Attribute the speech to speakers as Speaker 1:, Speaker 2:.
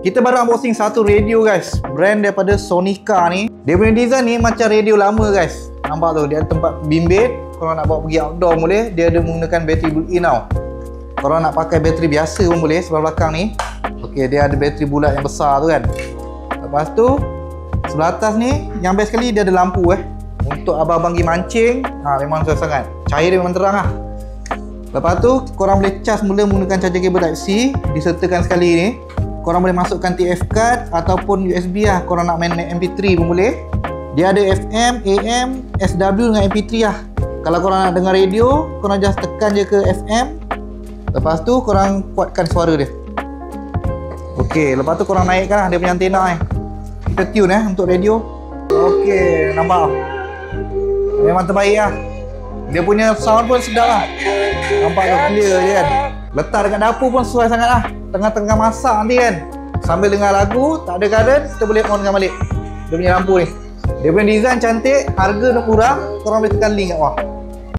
Speaker 1: Kita baru unboxing satu radio guys, brand daripada Sonica ni. Dia punya design ni macam radio lama guys. Nampak tu, dia ada tempat bimbit. Kalau nak bawa pergi outdoor boleh. Dia ada menggunakan bateri built-in tau. Kalau nak pakai bateri biasa pun boleh, sebelah belakang ni. Okey, dia ada bateri bulat yang besar tu kan. Lepas tu sebelah atas ni, yang best sekali dia ada lampu untuk abang-abang pergi mancing. Memang susah sangat. Cahaya dia memang terang lah. Lepas tu korang boleh charge mula menggunakan charger kabel Type-C. Disertakan sekali ni. Korang boleh masukkan TF card ataupun USB lah. Korang nak main MP3 pun boleh. Dia ada FM, AM, SW dengan MP3 lah. Kalau korang nak dengar radio, korang just tekan je ke FM. Lepas tu korang kuatkan suara dia. Okey, lepas tu korang naikkan lah dia punya antena Kita tune untuk radio. Okey, nampak? Memang terbaik lah. Dia punya sound pun sedap lah. Nampak tu, clear je kan. Letak dekat dapur pun sesuai sangat lah. Tengah-tengah masak nanti kan, sambil dengar lagu, tak ada current, kita boleh onkan balik dia punya lampu ni. Dia punya design cantik, harga murah. Korang boleh tekan link kat bawah.